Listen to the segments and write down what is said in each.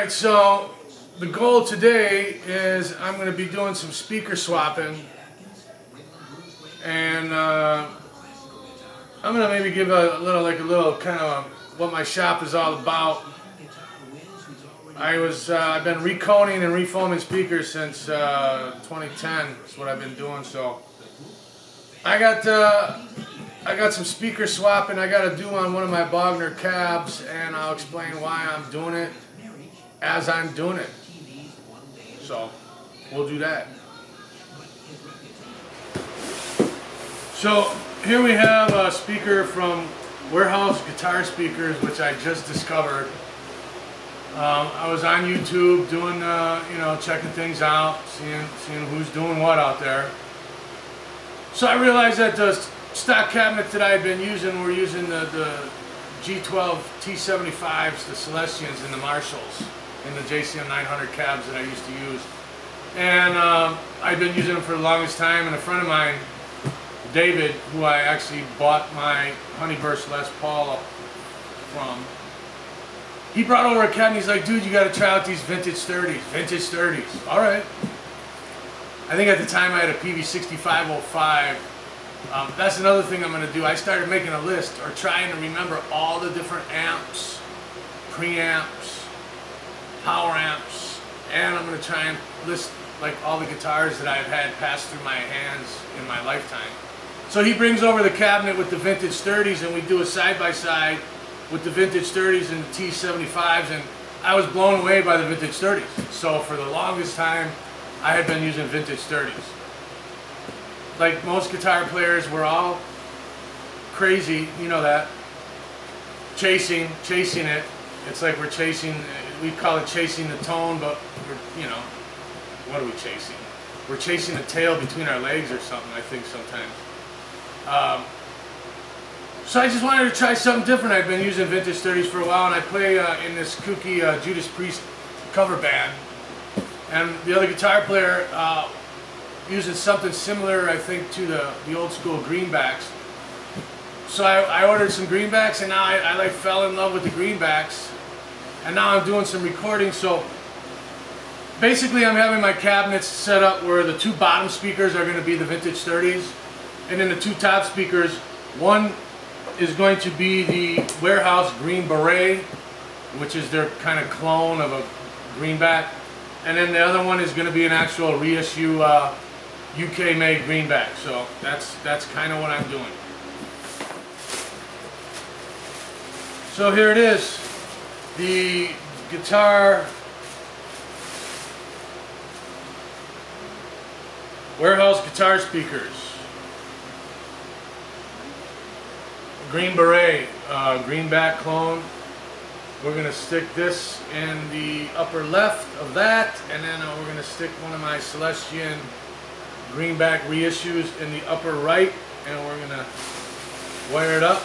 Alright, so the goal today is I'm going to be doing some speaker swapping, and I'm going to maybe give a little kind of what my shop is all about. I've been reconing and refoaming speakers since 2010. That's what I've been doing. So I got some speaker swapping I got to do on one of my Bogner cabs, and I'll explain why I'm doing it as I'm doing it. So we'll do that. So here we have a speaker from Warehouse Guitar Speakers, which I just discovered. I was on YouTube doing, checking things out, seeing who's doing what out there. So I realized that the stock cabinets that I had been using were using the G12 T75s, the Celestians, and the Marshalls, and the JCM 900 cabs that I used to use. And I've been using them for the longest time, and a friend of mine, David, who I actually bought my Honeyburst Les Paul from, he brought over a cab and he's like, dude, you got to try out these vintage 30s. Vintage 30s. All right. I think at the time I had a PV6505. That's another thing I'm going to do. I started making a list, or trying to remember all the different amps, preamps, power amps, and I'm going to try and list like all the guitars that I've had pass through my hands in my lifetime. So he brings over the cabinet with the vintage 30s, and we do a side-by-side with the vintage 30s and the T75s, and I was blown away by the vintage 30s. So for the longest time, I had been using vintage 30s. Like most guitar players, we're all crazy, you know that. Chasing it. It's like we're chasing, we call it chasing the tone, but we're, what are we chasing? We're chasing the tail between our legs or something, I think sometimes. So I just wanted to try something different. I've been using vintage 30s for a while, and I play in this kooky Judas Priest cover band. And the other guitar player uses something similar, I think, to the old school greenbacks. So I ordered some greenbacks, and now I fell in love with the greenbacks. And now I'm doing some recording. So basically I'm having my cabinets set up where the two bottom speakers are going to be the vintage 30s. And then the two top speakers, one is going to be the Warehouse Green Beret, which is their kind of clone of a greenback. And then the other one is going to be an actual reissue UK made greenback. So that's kind of what I'm doing. So here it is, the guitar Warehouse Guitar Speakers. Green Beret, greenback clone. We're going to stick this in the upper left of that, and then we're going to stick one of my Celestian greenback reissues in the upper right, and we're going to wire it up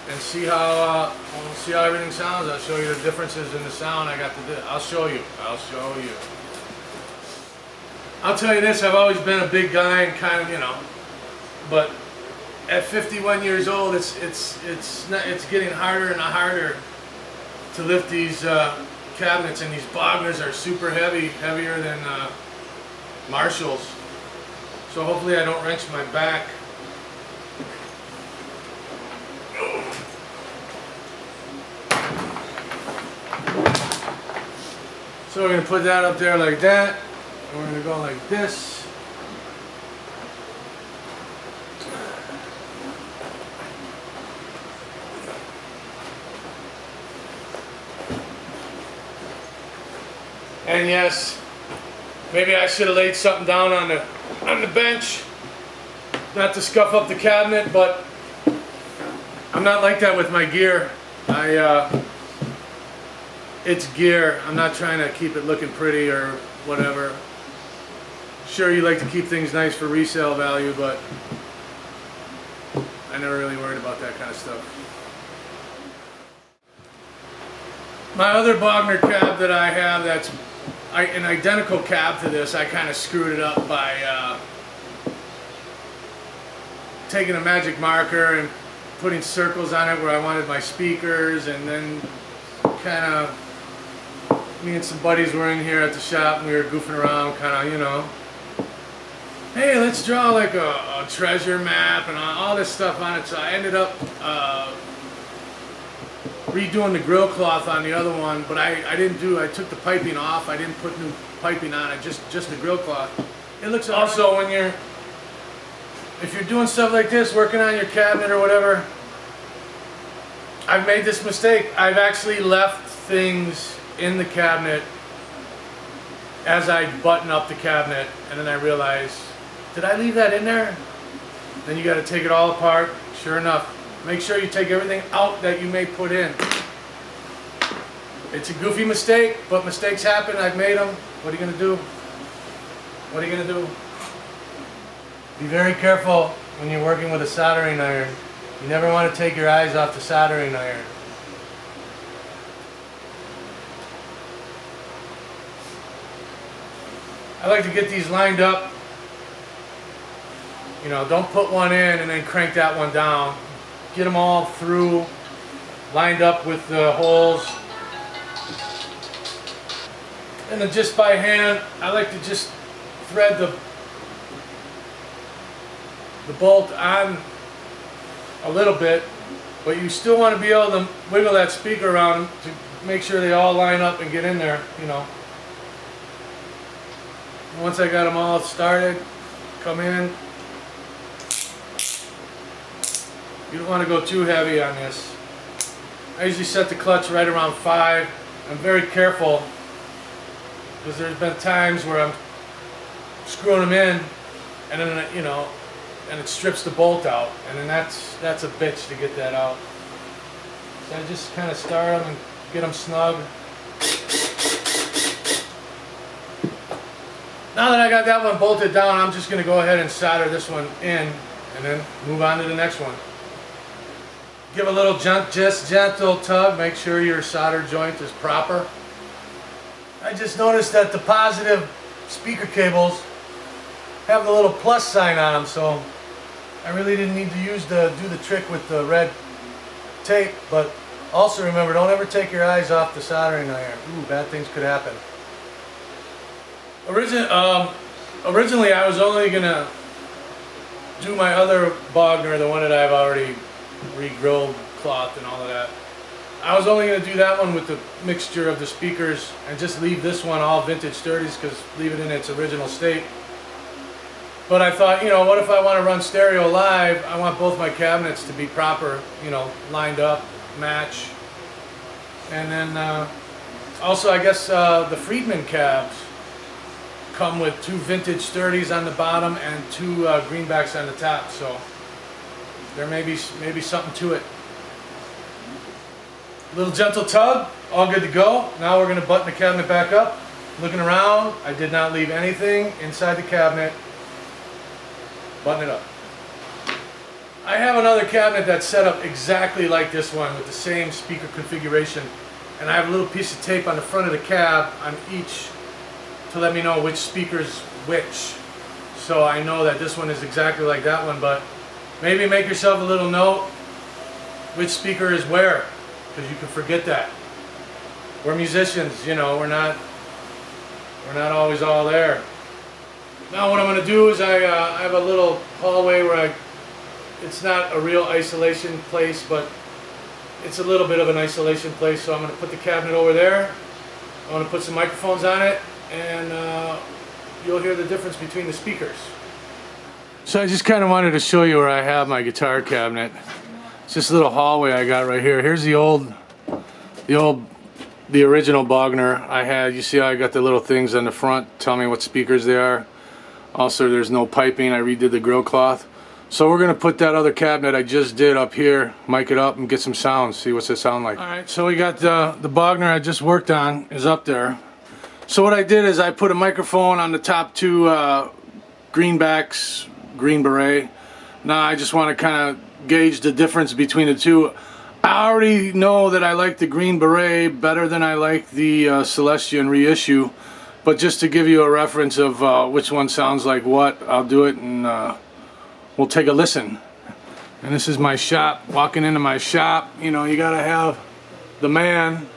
and see how everything sounds. I'll show you the differences in the sound. I'll show you. I'll tell you this, I've always been a big guy and kind of, but at 51 years old, it's getting harder and harder to lift these cabinets, and these Bogners are super heavy, heavier than Marshalls. So hopefully I don't wrench my back. So we're going to put that up there like that, and we're going to go like this. And yes, maybe I should have laid something down on the bench, not to scuff up the cabinet, but I'm not like that with my gear. It's gear. I'm not trying to keep it looking pretty or whatever. Sure, you like to keep things nice for resale value, but I never really worried about that kind of stuff. My other Bogner cab that I have, that's an identical cab to this, I kind of screwed it up by taking a magic marker and putting circles on it where I wanted my speakers, and then kind of me and some buddies were in here at the shop and we were goofing around, kind of, you know, hey, let's draw like a treasure map and all this stuff on it. So I ended up redoing the grill cloth on the other one, but I took the piping off. I didn't put new piping on it, just the grill cloth. It looks also, if you're doing stuff like this, working on your cabinet or whatever, I've made this mistake. I've actually left things in the cabinet as I button up the cabinet, and then I realize, did I leave that in there? Then you got to take it all apart. Sure enough, make sure you take everything out that you may put in. It's a goofy mistake, but mistakes happen. I've made them. What are you gonna do? What are you gonna do? Be very careful when you're working with a soldering iron. You never want to take your eyes off the soldering iron. I like to get these lined up. You know, don't put one in and then crank that one down. Get them all through, lined up with the holes. And then just by hand, I like to just thread the bolt on a little bit, but you still want to be able to wiggle that speaker around to make sure they all line up and get in there, you know. Once I got them all started, come in. You don't want to go too heavy on this. I usually set the clutch right around 5. I'm very careful because there's been times where I'm screwing them in and then, you know, and it strips the bolt out, and then that's a bitch to get that out. So I just kind of start them and get them snug. Now that I got that one bolted down, I'm just going to go ahead and solder this one in and then move on to the next one. Give a little just gentle tug, make sure your solder joint is proper. I just noticed that the positive speaker cables have the little plus sign on them, so I really didn't need to do the trick with the red tape. But also remember, don't ever take your eyes off the soldering iron. Ooh, bad things could happen. Originally I was only gonna do my other Bogner, the one that I've already re-grilled cloth and all of that. I was only gonna do that one with the mixture of the speakers and just leave this one all vintage sturdies, because leave it in its original state. But I thought, you know, what if I want to run stereo live? I want both my cabinets to be proper, you know, lined up, match. And then also, I guess the Friedman cabs come with 2 vintage sturdies on the bottom and 2 greenbacks on the top, so there may be something to it. A little gentle tug, all good to go. Now we're going to button the cabinet back up. Looking around, I did not leave anything inside the cabinet. Button it up. I have another cabinet that's set up exactly like this one with the same speaker configuration, and I have a little piece of tape on the front of the cab on each to let me know which speaker's which. So I know that this one is exactly like that one, but maybe make yourself a little note which speaker is where, because you can forget that. We're musicians, you know, we're not always all there. Now what I'm going to do is I have a little hallway where it's not a real isolation place, but it's a little bit of an isolation place, so I'm going to put the cabinet over there. I want to put some microphones on it, and you'll hear the difference between the speakers. So I just kind of wanted to show you where I have my guitar cabinet. It's this little hallway I got right here. Here's the original Bogner I had. You see how I got the little things on the front, tell me what speakers they are. Also, there's no piping. I redid the grill cloth. So we're going to put that other cabinet I just did up here, mic it up, and get some sounds, see what's it sound like. Alright, so we got the Bogner I just worked on is up there. So what I did is I put a microphone on the top 2 greenbacks, Green Beret. Now I just want to kind of gauge the difference between the two. I already know that I like the Green Beret better than I like the Celestion reissue. But just to give you a reference of which one sounds like what, I'll do it and we'll take a listen And this is my shop. Walking into my shop, you know, you gotta have the man.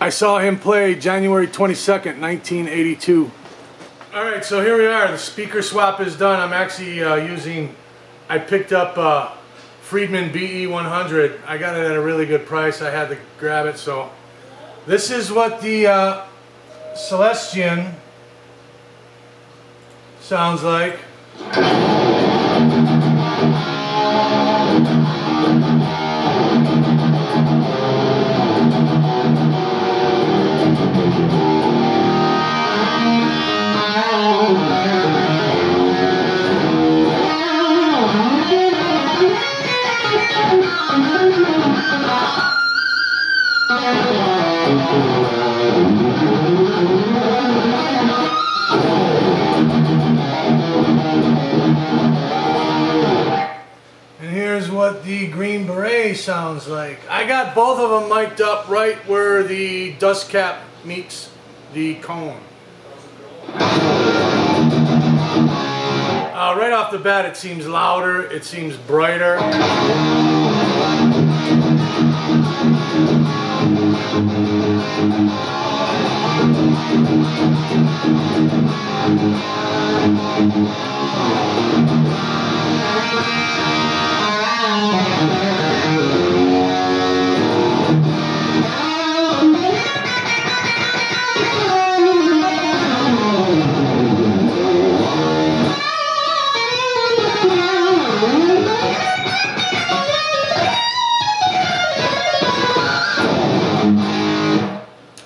I saw him play January 22nd, 1982. Alright, so here we are. The speaker swap is done. I'm actually I picked up Friedman BE100. I got it at a really good price. I had to grab it. So this is what the Celestion sounds like. And here's what the Green Beret sounds like. I got both of them mic'd up right where the dust cap meets the cone. Right off the bat, it seems louder, it seems brighter.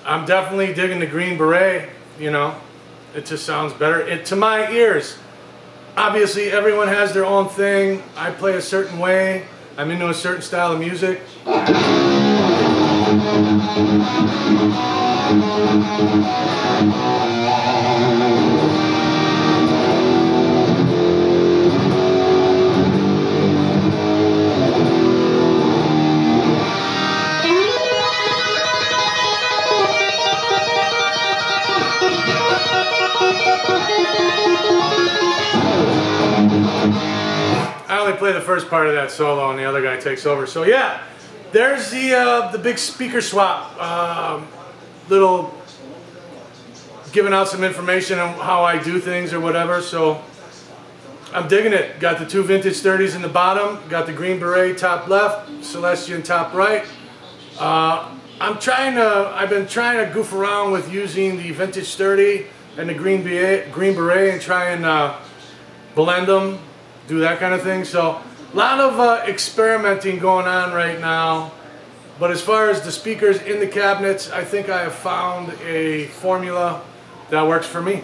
I'm definitely digging the Green Beret, you know, it just sounds better to my ears. Obviously everyone has their own thing. I play a certain way. I'm into a certain style of music. I only play the first part of that solo and the other guy takes over. So yeah, there's the big speaker swap. Little giving out some information on how I do things or whatever. So I'm digging it. Got the two vintage 30s in the bottom. Got the Green Beret top left, Celestion top right. I've been trying to goof around with using the vintage 30 and the Green Beret and try and blend them, do that kind of thing. So a lot of experimenting going on right now. But as far as the speakers in the cabinets, I think I have found a formula that works for me.